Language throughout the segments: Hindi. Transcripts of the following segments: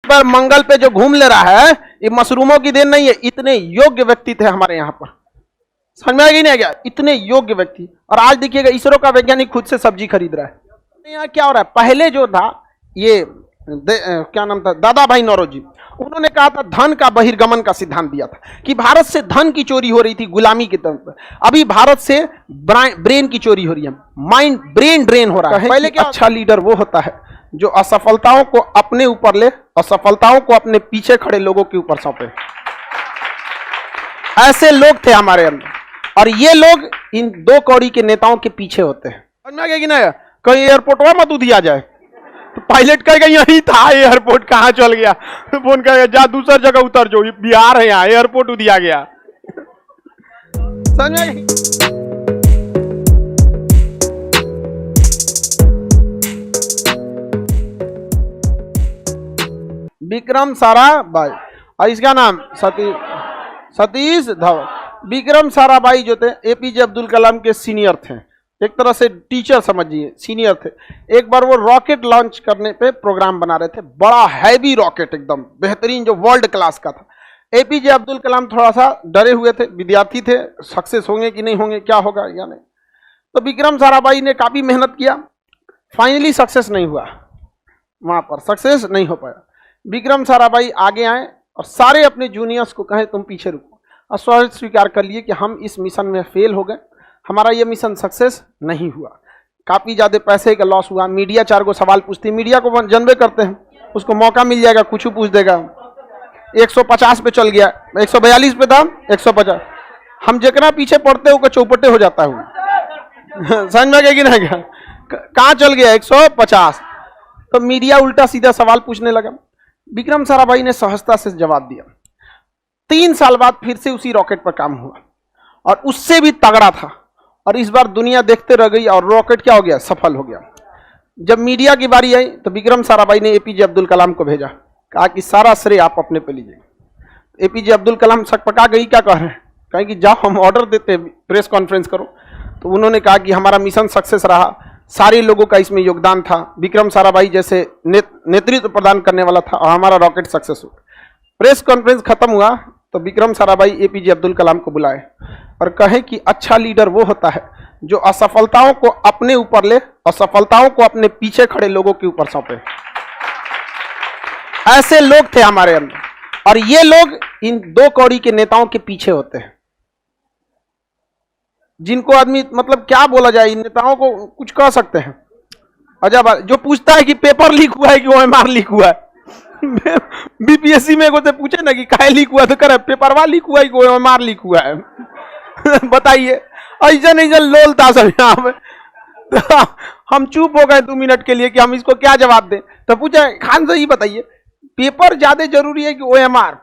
पर मंगल पे जो घूम ले रहा है ये मशरूमों की देन नहीं है, इतने योग्य व्यक्ति थे हमारे यहाँ पर। समझ में आ गया नहीं आ गया? इतने योग्य व्यक्ति। और आज देखिएगा इसरो का वैज्ञानिक खुद से सब्जी खरीद रहा है। यहाँ क्या हो रहा है, पहले जो था ये क्या नाम था, दादा भाई नौरोजी, उन्होंने कहा था धन का बहिर्गमन का सिद्धांत दिया था कि भारत से धन की चोरी हो रही थी गुलामी के तौर पर। अभी भारत से ब्रेन की चोरी हो रही है, माइंड ब्रेन ड्रेन हो रहा है। पहले क्या अच्छा लीडर वो होता है जो असफलताओं को अपने ऊपर ले, असफलताओं को अपने पीछे खड़े लोगों के ऊपर सौंपे। ऐसे लोग थे हमारे अंदर, और ये लोग इन 2 कौड़ी के नेताओं के पीछे होते हैं। समझ में आ गया कि नहीं? कहीं एयरपोर्ट वहां मत दिया जाए तो पायलट कहेगा यही था एयरपोर्ट, कहां चल गया, फोन कहेगा जा दूसरी जगह उतर जो, बिहार है यहाँ एयरपोर्ट दिया गया। समझ में? विक्रम साराभाई, और इसका नाम सतीश धवन। विक्रम साराभाई जो थे एपीजे अब्दुल कलाम के सीनियर थे, एक तरह से टीचर समझिए, सीनियर थे। एक बार वो रॉकेट लॉन्च करने पे प्रोग्राम बना रहे थे, बड़ा हैवी रॉकेट एकदम बेहतरीन जो वर्ल्ड क्लास का था। एपीजे अब्दुल कलाम थोड़ा सा डरे हुए थे, विद्यार्थी थे, सक्सेस होंगे कि नहीं होंगे, क्या होगा या नहीं। तो विक्रम साराभाई ने काफ़ी मेहनत किया, फाइनली सक्सेस नहीं हुआ, वहाँ पर सक्सेस नहीं हो पाया। विक्रम साराभाई आगे आए और सारे अपने जूनियर्स को कहे तुम पीछे रुको, और स्वीकार कर लिए कि हम इस मिशन में फेल हो गए, हमारा ये मिशन सक्सेस नहीं हुआ, काफ़ी ज़्यादा पैसे का लॉस हुआ। मीडिया 4 को सवाल पूछती, मीडिया को जनबे करते हैं, उसको मौका मिल जाएगा, कुछ पूछ देगा। 150 पे चल गया, 142 पे था, 150। हम जितना पीछे पड़ते हो चौपटे हो जाता हूँ। समझ में गया कि नहीं गया? कहाँ चल गया? 150। तो मीडिया उल्टा सीधा सवाल पूछने लगा। विक्रम साराभाई ने सहजता से जवाब दिया। 3 साल बाद फिर से उसी रॉकेट पर काम हुआ और उससे भी तगड़ा था, और इस बार दुनिया देखते रह गई और रॉकेट क्या हो गया, सफल हो गया। जब मीडिया की बारी आई तो विक्रम साराभाई ने एपीजे अब्दुल कलाम को भेजा, कहा कि सारा श्रेय आप अपने पे लीजिए। एपीजे अब्दुल कलाम सकपका गई, क्या कह रहे हैं, कहें कि जाओ हम ऑर्डर देते हैं, प्रेस कॉन्फ्रेंस करो। तो उन्होंने कहा कि हमारा मिशन सक्सेस रहा, सारे लोगों का इसमें योगदान था, विक्रम साराभाई जैसे नेतृत्व प्रदान करने वाला था, और हमारा रॉकेट सक्सेस हुआ। प्रेस कॉन्फ्रेंस खत्म हुआ तो विक्रम साराभाई एपीजे अब्दुल कलाम को बुलाए और कहे कि अच्छा लीडर वो होता है जो असफलताओं को अपने ऊपर ले, असफलताओं को अपने पीछे खड़े लोगों के ऊपर सौंपे। ऐसे लोग थे हमारे अंदर, और ये लोग इन 2 कौड़ी के नेताओं के पीछे होते हैं, जिनको आदमी मतलब क्या बोला जाए, इन नेताओं को कुछ कह सकते हैं। अजब, जो पूछता है कि पेपर लीक हुआ है कि ओएमआर लीक हुआ है। बीपीएससी में को से पूछे ना कि काहे लीक हुआ, तो करे पेपरवा लीक हुआ है कि ओएमआर लीक हुआ है। बताइए, ऐसा नहीं जल लोल था सब यहाँ पे। तो हम चुप हो गए 2 मिनट के लिए कि हम इसको क्या जवाब दें। तो पूछा खान से ही बताइए, पेपर ज्यादा जरूरी है कि ओएमआर?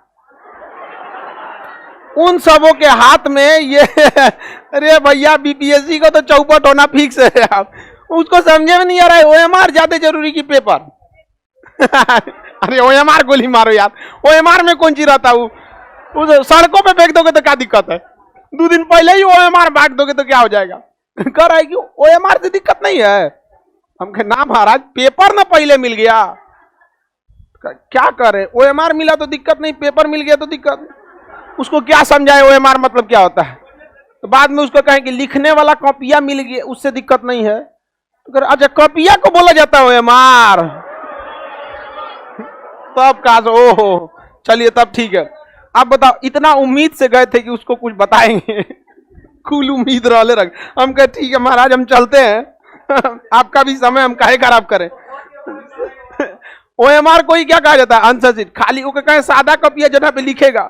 उन सबों के हाथ में ये अरे भैया बीपीएससी को तो चौपट होना फिक्स है, आप उसको समझे में नहीं आ रहा है ओएमआर ज्यादा जरूरी कि पेपर। अरे ओएमआर गोली मारो यार, ओएमआर में कौन चीज रहता है, उस सड़कों पे फेंक दोगे तो क्या दिक्कत है, 2 दिन पहले ही ओएमआर बांट दोगे तो क्या हो जाएगा। कह रहा है कि ओएमआर से दिक्कत नहीं है। हम कहे ना महाराज, पेपर ना पहले मिल गया, क्या करे, ओएमआर मिला तो दिक्कत नहीं, पेपर मिल गया तो दिक्कत। उसको क्या समझाए ओएमआर मतलब क्या होता है। तो बाद में उसको कहें कि लिखने वाला कॉपिया मिल गया उससे दिक्कत नहीं है, तो अच्छा कॉपिया को बोला जाता है ओएमआर, तब कहा ओहो चलिए तब ठीक है। आप बताओ, इतना उम्मीद से गए थे कि उसको कुछ बताएंगे, कुल उम्मीद रहले रख। हम कहे ठीक है महाराज हम चलते हैं, आपका भी समय हम काहे खराब करें। ओएमआर को ही क्या कहा जाता है, आंसर शीट, खाली वो कहे सादा कॉपिया जगह पे लिखेगा,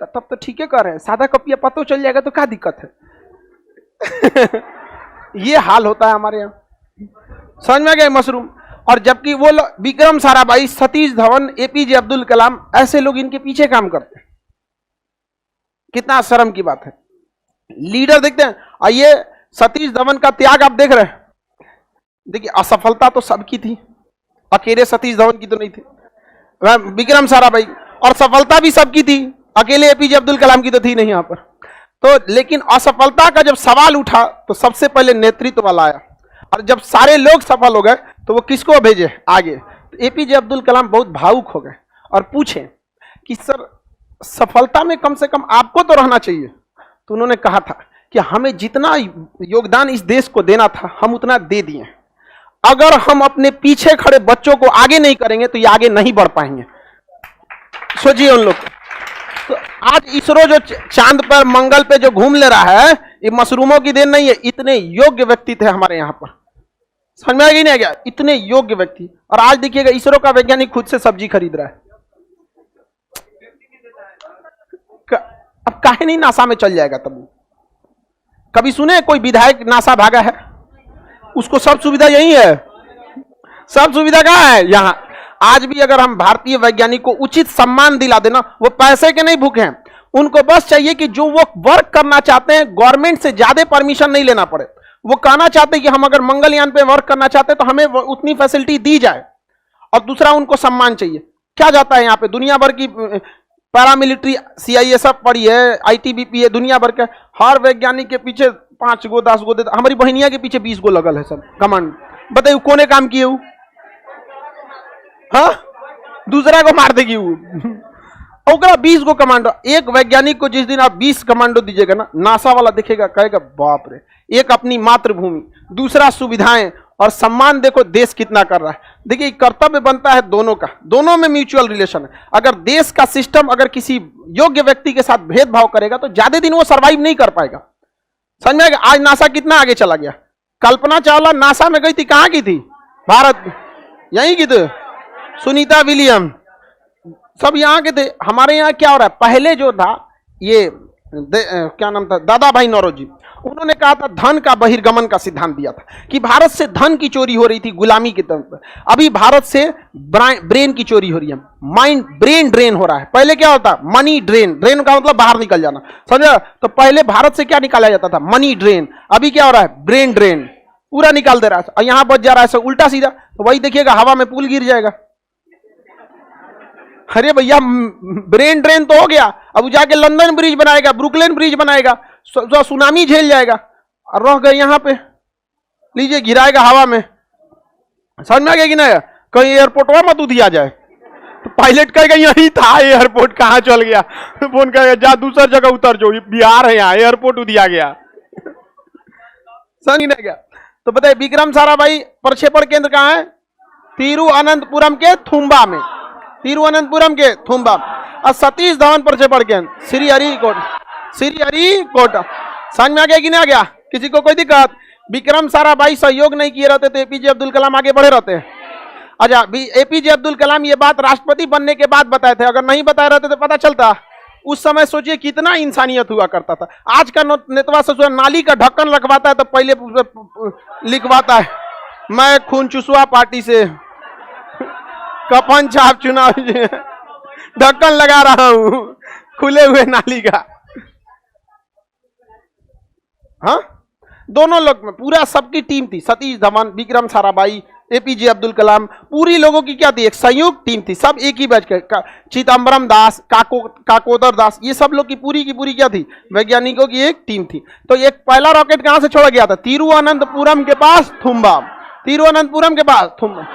तब तो ठीक है कर रहे हैं, सादा कॉपिया पता चल जाएगा तो क्या दिक्कत है। ये हाल होता है हमारे यहाँ, समझ में गए मशरूम। और जबकि वो विक्रम साराभाई, सतीश धवन, एपीजे अब्दुल कलाम, ऐसे लोग इनके पीछे काम करते हैं। कितना शर्म की बात है। लीडर देखते हैं, और ये सतीश धवन का त्याग आप देख रहे हैं। देखिए असफलता तो सबकी थी, अकेले सतीश धवन की तो नहीं थी, विक्रम साराभाई, और सफलता भी सबकी थी, अकेले एपीजे अब्दुल कलाम की तो थी नहीं यहाँ पर। तो लेकिन असफलता का जब सवाल उठा तो सबसे पहले नेतृत्व वाला आया, और जब सारे लोग सफल हो गए तो वो किसको भेजे आगे। तो एपीजे अब्दुल कलाम बहुत भावुक हो गए और पूछें कि सर सफलता में कम से कम आपको तो रहना चाहिए, तो उन्होंने कहा था कि हमें जितना योगदान इस देश को देना था हम उतना दे दिए, अगर हम अपने पीछे खड़े बच्चों को आगे नहीं करेंगे तो ये आगे नहीं बढ़ पाएंगे। सोचिए उन लोग। तो आज इसरो जो चांद पर मंगल पे जो घूम ले रहा है, ये मशरूमों की देन नहीं है, इतने योग्य व्यक्ति थे हमारे यहाँ पर। समझ में आ गया नहीं आ गया? इतने योग्य व्यक्ति। और आज देखिएगा इसरो का वैज्ञानिक खुद से सब्जी खरीद रहा है। अब काहे नहीं नासा में चल जाएगा? तब कभी सुने कोई विधायक नासा भागा है? उसको सब सुविधा यही है। सब सुविधा कहाँ है? यहाँ। आज भी अगर हम भारतीय वैज्ञानिक को उचित सम्मान दिला देना, वो पैसे के नहीं भूखे हैं, उनको बस चाहिए कि जो वो वर्क करना चाहते हैं गवर्नमेंट से ज्यादा परमिशन नहीं लेना पड़े। वो कहना चाहते हैं कि हम अगर मंगलयान पे वर्क करना चाहते हैं तो हमें उतनी फैसिलिटी दी जाए। और दूसरा, उनको सम्मान चाहिए। क्या जाता है यहाँ पे दुनिया भर की पैरामिलिट्री CISF पड़ी है, ITBP है, दुनिया भर के हर वैज्ञानिक के पीछे 5 गो 10 गो देता। हमारी बहनिया के पीछे 20 गो लगल है सर कमांड। बताइए कोने काम किए वो? हाँ, दूसरा को मार देगी वो। 20 गो कमांडो। एक वैज्ञानिक को जिस दिन आप 20 कमांडो दीजिएगा ना, नासा वाला देखेगा, कहेगा बाप रे। एक अपनी मातृभूमि, दूसरा सुविधाएं और सम्मान। देखो देश कितना कर रहा है। देखिए कर्तव्य बनता है दोनों का, दोनों में म्यूचुअल रिलेशन है। अगर देश का सिस्टम अगर किसी योग्य व्यक्ति के साथ भेदभाव करेगा तो ज्यादा दिन वो सर्वाइव नहीं कर पाएगा। समझ में आएगा? आज नासा कितना आगे चला गया। कल्पना चावला नासा में गई थी, कहां की थी? भारत, यहीं की थी। सुनीता विलियम सब यहाँ के थे। हमारे यहाँ क्या हो रहा है? पहले जो था ये क्या नाम था, दादा भाई नौरोजी, उन्होंने कहा था धन का बहिर्गमन का सिद्धांत दिया था कि भारत से धन की चोरी हो रही थी गुलामी के तौर पर। अभी भारत से ब्रेन की चोरी हो रही है, माइंड ब्रेन ड्रेन हो रहा है। पहले क्या होता? Money drain. ड्रेन का मतलब बाहर निकल जाना, समझा? तो पहले भारत से क्या निकाला जाता था? Money drain. अभी क्या हो रहा है? ब्रेन ड्रेन पूरा निकाल दे रहा है। और यहां बच जा रहा है उल्टा सीधा। तो वही देखिएगा, हवा में पुल गिर जाएगा। अरे भैया ब्रेन ड्रेन तो हो गया, अब जाके लंदन ब्रिज बनाएगा, ब्रुकलिन ब्रिज बनाएगा, सुनामी झेल जाएगा। और रह गए यहाँ पे, लीजिए गिराएगा हवा में। समझ में आ गया कि नहीं? कहीं एयरपोर्ट में मत उधिया जाए तो पायलट कहेगा यही था एयरपोर्ट, कहाँ चल गया? फोन कहेगा जा दूसरा जगह उतर जाओ, बिहार है यहाँ, एयरपोर्ट उधिया गया। समझ नहीं गया? तो बताइए विक्रम साराभाई प्रक्षेपण केंद्र कहाँ है? तिरुवनंतपुरम के थुम्बा में। तिरुवनंतपुरम के थुम्बा। और सतीश धवन प्रक्षेपण केंद्र श्रीहरिकोटा। श्रीहरिकोटा। समझ में आ गया कि नहीं आ गया? किसी को कोई दिक्कत? विक्रम साराभाई सहयोग नहीं किए रहते तो APJ अब्दुल कलाम आगे बढ़े रहते हैं। अच्छा, APJ अब्दुल कलाम ये बात राष्ट्रपति बनने के बाद बताए थे। अगर नहीं बताए रहते तो पता चलता। उस समय सोचिए कितना इंसानियत हुआ करता था। आज का नेतवा सोचो नाली का ढक्कन रखवाता है तो पहले लिखवाता है मैं खून चुसवा पार्टी से कफन छाप चुनाव ढक्कन लगा रहा हूं खुले हुए नाली का। हाँ, दोनों लोग में पूरा सबकी टीम थी। सतीश धवन, विक्रम साराभाई, APJ अब्दुल कलाम, पूरी लोगों की क्या थी? एक संयुक्त टीम थी। सब एक ही बैच के, चिदम्बरम दास, काकोदर दास, ये सब लोग की पूरी क्या थी? वैज्ञानिकों की एक टीम थी। तो एक पहला रॉकेट कहां से छोड़ा गया था? तिरुवनंतपुरम के पास थुम्बा। तिरुवनंतपुरम के पास थुम्बा।